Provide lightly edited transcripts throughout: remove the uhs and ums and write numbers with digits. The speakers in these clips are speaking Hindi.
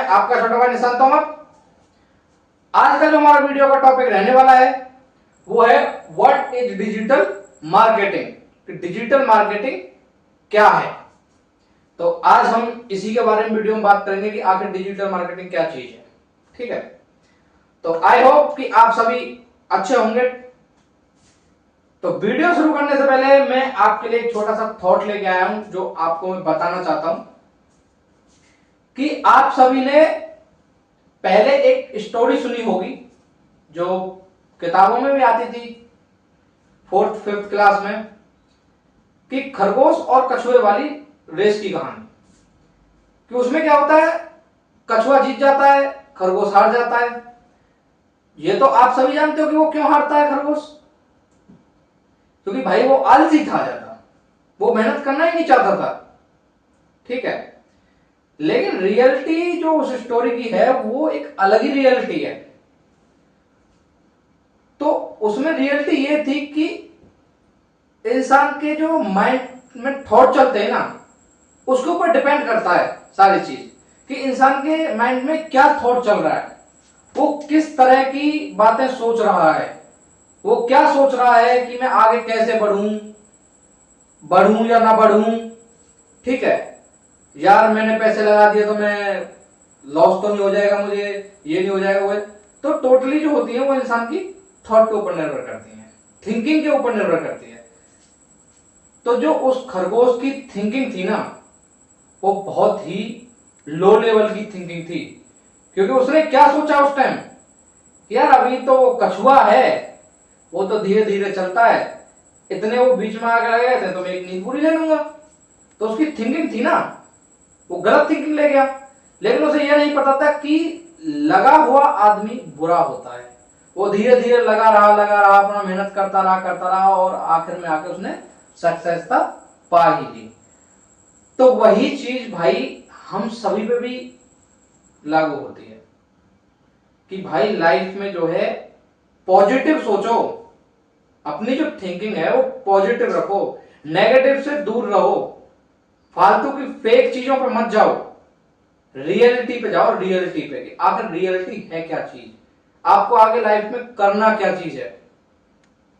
आपका छोटा भाई निशांत तोमर। आज का जो हमारा वीडियो का टॉपिक रहने वाला है वो है what is digital marketing. Digital marketing क्या है, तो आज हम इसी के बारे में वीडियो में बात करेंगे कि आखिर डिजिटल मार्केटिंग क्या चीज है। ठीक है, तो आई होप कि आप सभी अच्छे होंगे। तो वीडियो शुरू करने से पहले मैं आपके लिए एक छोटा सा थॉट लेके आया हूं जो आपको मैं बताना चाहता हूं कि आप सभी ने पहले एक स्टोरी सुनी होगी जो किताबों में भी आती थी 4th-5th क्लास में, कि खरगोश और कछुए वाली रेस की कहानी। कि उसमें क्या होता है, कछुआ जीत जाता है, खरगोश हार जाता है। ये तो आप सभी जानते हो कि वो क्यों हारता है खरगोश, क्योंकि भाई वो आलसी था ज्यादा, वो मेहनत करना ही नहीं चाहता था। ठीक है, लेकिन रियलिटी जो उस स्टोरी की है वो एक अलग ही रियलिटी है। तो उसमें रियलिटी ये थी कि इंसान के जो माइंड में थॉट चलते हैं ना, उसके ऊपर डिपेंड करता है सारी चीज, कि इंसान के माइंड में क्या थॉट चल रहा है, वो किस तरह की बातें सोच रहा है, वो क्या सोच रहा है कि मैं आगे कैसे बढ़ूं या ना बढ़ूं। ठीक है, यार मैंने पैसे लगा दिए तो मैं लॉस तो नहीं हो जाएगा, मुझे ये नहीं हो जाएगा वो। तो टोटली जो होती है वो इंसान की थॉट के ऊपर निर्भर करती है, थिंकिंग के ऊपर निर्भर करती है। तो जो उस खरगोश की थिंकिंग थी ना, वो बहुत ही लो लेवल की थिंकिंग थी। क्योंकि उसने क्या सोचा उस टाइम, यार अभी तो कछुआ है, वो तो धीरे धीरे चलता है, इतने वो बीच में आगे लगे थे तो मैं एक नींद पूरी ले लूंगा। तो उसकी थिंकिंग थी ना, वो गलत थिंकिंग ले गया। लेकिन उसे यह नहीं पता था कि लगा हुआ आदमी बुरा होता है। वो धीरे धीरे लगा रहा, अपना मेहनत करता रहा और आखिर में आके उसने सक्सेसता पा ही ली। तो वही चीज भाई हम सभी पे भी लागू होती है कि भाई लाइफ में जो है पॉजिटिव सोचो, अपनी जो थिंकिंग है वो पॉजिटिव रखो, नेगेटिव से दूर रहो, फालतू की फेक चीजों पर मत जाओ, रियलिटी पे जाओ। रियलिटी पे कि आखिर रियलिटी है क्या चीज, आपको आगे लाइफ में करना क्या चीज है।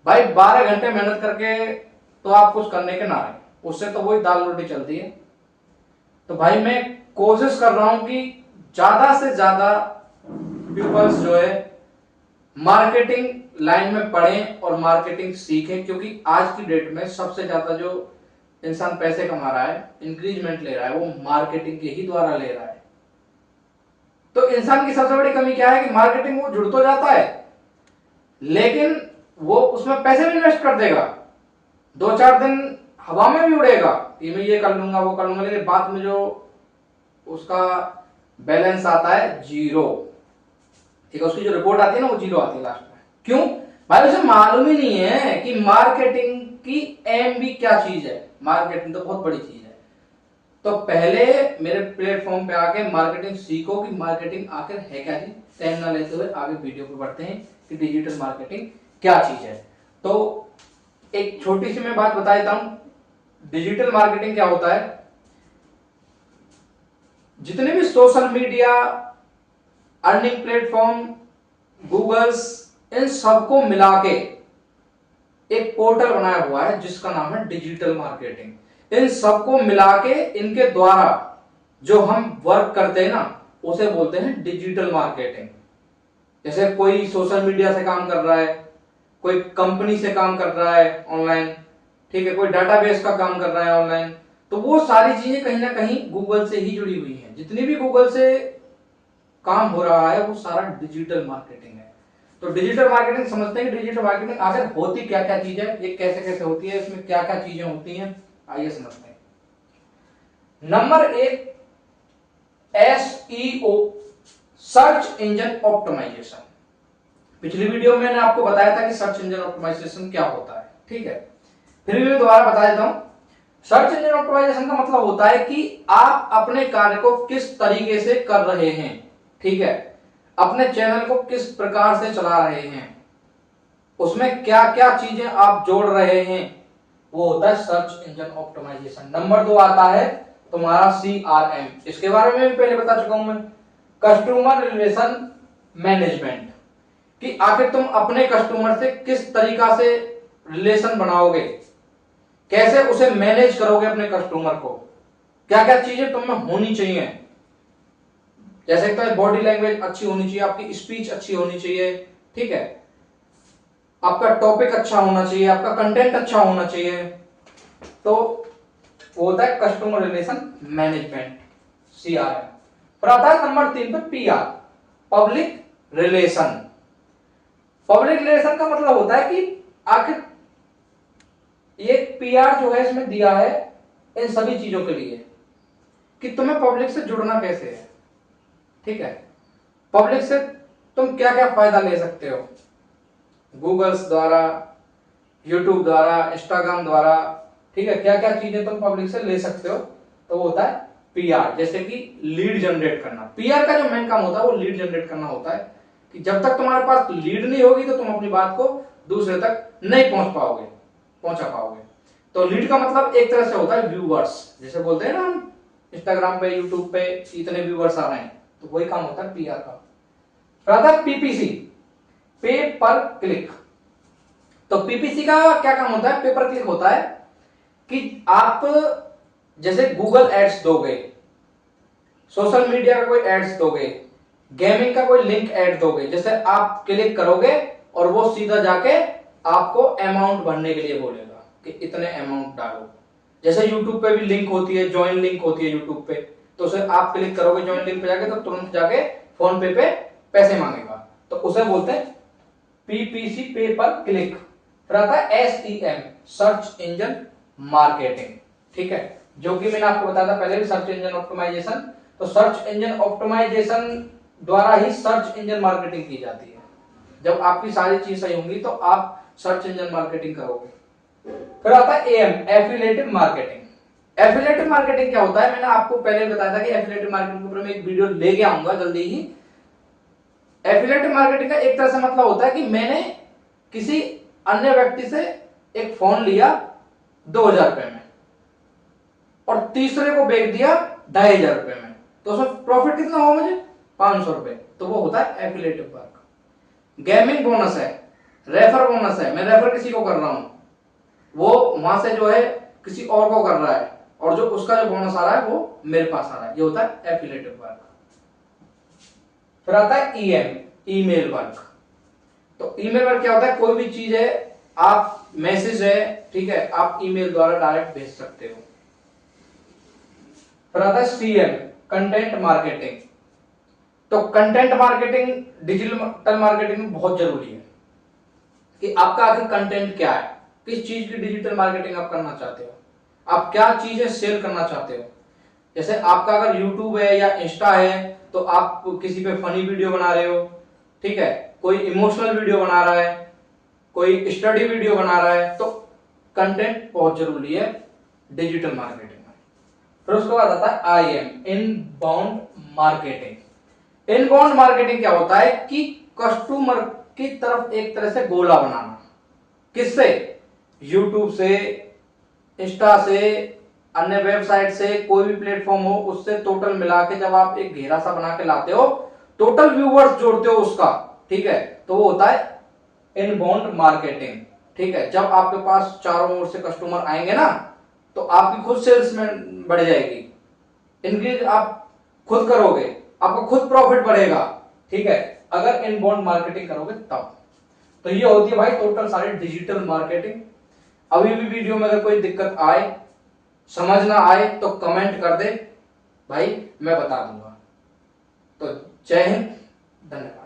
भाई 12 घंटे मेहनत करके तो आप कुछ करने के ना रहे, उससे तो वही दाल रोटी चलती है। तो भाई मैं कोशिश कर रहा हूं कि ज्यादा से ज्यादा पीपल्स जो है मार्केटिंग लाइन में पढ़ें और मार्केटिंग सीखें, क्योंकि आज की डेट में सबसे ज्यादा जो इंसान पैसे कमा रहा है, इंक्रीजमेंट ले रहा है, वो मार्केटिंग के ही द्वारा ले रहा है। तो इंसान की सबसे बड़ी कमी क्या है कि मार्केटिंग वो जुड़ तो जाता है, लेकिन वो उसमें पैसे भी इन्वेस्ट कर देगा, 2-4 दिन हवा में भी उड़ेगा कि मैं ये कर लूंगा वो कर लूंगा, लेकिन बाद में जो उसका बैलेंस आता है जीरो। ठीक है, उसकी जो रिपोर्ट आती है ना वो जीरो आती है लास्ट में। क्यों भाई, उसे मालूम ही नहीं है कि मार्केटिंग की एम भी क्या चीज है। मार्केटिंग तो बहुत बड़ी चीज है। तो पहले मेरे प्लेटफॉर्म पे आके मार्केटिंग सीखो कि मार्केटिंग आखिर है क्या चीज। टाइम ना लेते हुए आगे वीडियो पे बढ़ते हैं कि डिजिटल मार्केटिंग क्या चीज है। तो एक छोटी सी मैं बात बता देता हूं, डिजिटल मार्केटिंग क्या होता है। जितने भी social media, earning platform, Googles, इन सबको मिला के एक पोर्टल बनाया हुआ है जिसका नाम है डिजिटल मार्केटिंग। इन सबको मिला के इनके द्वारा जो हम वर्क करते हैं ना, उसे बोलते हैं डिजिटल मार्केटिंग। जैसे कोई सोशल मीडिया से काम कर रहा है, कोई कंपनी से काम कर रहा है ऑनलाइन, ठीक है, कोई डाटाबेस का काम कर रहा है ऑनलाइन, तो वो सारी चीजें कहीं ना कहीं गूगल से ही जुड़ी हुई हैं। जितनी भी गूगल से काम हो रहा है वो सारा डिजिटल मार्केटिंग है। तो डिजिटल मार्केटिंग समझते हैं कि डिजिटल मार्केटिंग आखिर होती क्या क्या चीज है, ये कैसे कैसे होती है, इसमें क्या क्या चीजें होती हैं, आइए समझते हैं। Number 1, SEO, search engine optimization. पिछली वीडियो में मैंने आपको बताया था कि सर्च इंजन ऑप्टिमाइजेशन क्या होता है। ठीक है, फिर भी मैं दोबारा बता देता हूं। सर्च इंजन ऑप्टिमाइजेशन का मतलब होता है कि आप अपने कार्य को किस तरीके से कर रहे हैं। ठीक है, अपने चैनल को किस प्रकार से चला रहे हैं, उसमें क्या क्या चीजें आप जोड़ रहे हैं, वो होता है सर्च इंजन ऑप्टिमाइजेशन। नंबर 2 आता है तुम्हारा CRM। इसके बारे में भी पहले बता चुका हूं मैं। कस्टमर रिलेशन मैनेजमेंट, कि आखिर तुम अपने कस्टमर से किस तरीका से रिलेशन बनाओगे, कैसे उसे मैनेज करोगे अपने कस्टमर को, क्या क्या चीजें तुम में होनी चाहिए। जैसे तो बॉडी लैंग्वेज अच्छी होनी चाहिए, आपकी स्पीच अच्छी होनी चाहिए, ठीक है, आपका टॉपिक अच्छा होना चाहिए, आपका कंटेंट अच्छा होना चाहिए। तो वो होता है कस्टमर रिलेशन मैनेजमेंट, CRM। फिर आता है नंबर 3 पे PR, public relation. Public relation का मतलब होता है कि आखिर ये PR जो है इसमें दिया है इन सभी चीजों के लिए कि तुम्हें पब्लिक से जुड़ना कैसे है, ठीक है, पब्लिक से तुम क्या क्या फायदा ले सकते हो, गूगल्स द्वारा, यूट्यूब द्वारा, इंस्टाग्राम द्वारा, ठीक है, क्या क्या चीजें तुम पब्लिक से ले सकते हो। तो वो होता है PR। जैसे कि लीड जनरेट करना, PR का जो मेन काम होता है वो लीड जनरेट करना होता है, कि जब तक तुम्हारे पास लीड नहीं होगी तो तुम अपनी बात को दूसरे तक नहीं पहुंचा पाओगे। तो लीड का मतलब एक तरह से होता है व्यूअर्स, जैसे बोलते हैं ना हम इंस्टाग्राम पे, यूट्यूब पे इतने व्यूअर्स आ रहे हैं, तो वही काम होता है PR का। फिर आता है PPC, पे पर क्लिक। तो PPC का क्या काम होता है, पे पर क्लिक होता है कि आप जैसे गूगल एड्स दोगे, सोशल मीडिया का कोई एड्स दोगे, गेमिंग का कोई लिंक ऐड दोगे, जैसे आप क्लिक करोगे और वो सीधा जाके आपको अमाउंट भरने के लिए बोलेगा कि इतने अमाउंट डालो। जैसे यूट्यूब पे भी लिंक होती है, ज्वाइन लिंक होती है यूट्यूब पे, तो उसे आप क्लिक करोगे ज्वाइन लिंक पे जाके, तो तुरंत जाके फोन पे पैसे मांगेगा, तो उसे बोलते हैं PPC, पे पर क्लिक। फिर आता है SEM, सर्च इंजन मार्केटिंग, ठीक है, जो कि मैंने आपको बताया था पहले भी, सर्च इंजन ऑप्टिमाइजेशन। तो सर्च इंजन ऑप्टिमाइजेशन द्वारा ही सर्च इंजन मार्केटिंग की जाती है। जब आपकी सारी चीज सही होंगी तो आप सर्च इंजन मार्केटिंग करोगे। फिर आता है AM, एफिलिएटिव मार्केटिंग। एफिलिएटिव मार्केटिंग क्या होता है, मैंने आपको पहले बताया था कि एफिलिएटिव मार्केटिंग के ऊपर मैं एक वीडियो लेके आऊंगा जल्दी ही। एफिलिएटिव मार्केटिंग का एक तरह से मतलब होता है कि मैंने किसी अन्य व्यक्ति से एक फोन लिया 2000 रुपए में और तीसरे को बेच दिया 2500 रुपए में, तो उसमें प्रॉफिट कितना हुआ मुझे, 500 रुपए। तो वो होता है एफिलिएटिव वर्क। गेमिंग बोनस है, रेफर बोनस है, मैं रेफर किसी को कर रहा हूं, वो वहां से जो है किसी और को कर रहा है, और जो उसका जो बोनस आ रहा है वो मेरे पास आ रहा है, ये होता है एफिलिएटिव वर्क। फिर आता है EM, ईमेल वर्क। तो ईमेल वर्क क्या होता है, कोई भी चीज है, आप मैसेज है, ठीक है, आप ईमेल द्वारा डायरेक्ट भेज सकते हो। फिर आता है CM, कंटेंट मार्केटिंग। तो कंटेंट मार्केटिंग डिजिटल मार्केटिंग में बहुत जरूरी है कि आपका आखिर कंटेंट क्या है, किस चीज की डिजिटल मार्केटिंग आप करना चाहते हो, आप क्या चीजें सेल करना चाहते हो। जैसे आपका अगर यूट्यूब है या इंस्टा है तो आप किसी पे फनी वीडियो बना रहे हो, ठीक है, कोई इमोशनल वीडियो बना रहा है, कोई स्टडी वीडियो बना रहा है, तो कंटेंट बहुत जरूरी है डिजिटल मार्केटिंग में। फिर उसके बाद आता है IM, inbound marketing. Inbound marketing क्या होता है कि कस्टमर की तरफ एक तरह से गोला बनाना, किससे, यूट्यूब से, इंस्टा से, अन्य वेबसाइट से, कोई भी प्लेटफॉर्म हो उससे टोटल मिला के जब आप एक घेरा सा बना के लाते हो, टोटल व्यूअर्स जोड़ते हो उसका, ठीक है, तो वो होता है इनबाउंड मार्केटिंग, ठीक है। जब आपके पास चारों ओर से कस्टमर आएंगे ना तो आपकी खुद सेल्स में बढ़ जाएगी, इंक्रीज आप खुद करोगे, आपका खुद प्रॉफिट बढ़ेगा, ठीक है, अगर इनबाउंड मार्केटिंग करोगे तब। तो ये होती है भाई टोटल सारी डिजिटल मार्केटिंग। अभी भी वीडियो में अगर कोई दिक्कत आए, समझ ना आए तो कमेंट कर दे भाई, मैं बता दूंगा। तो जय हिंद, धन्यवाद।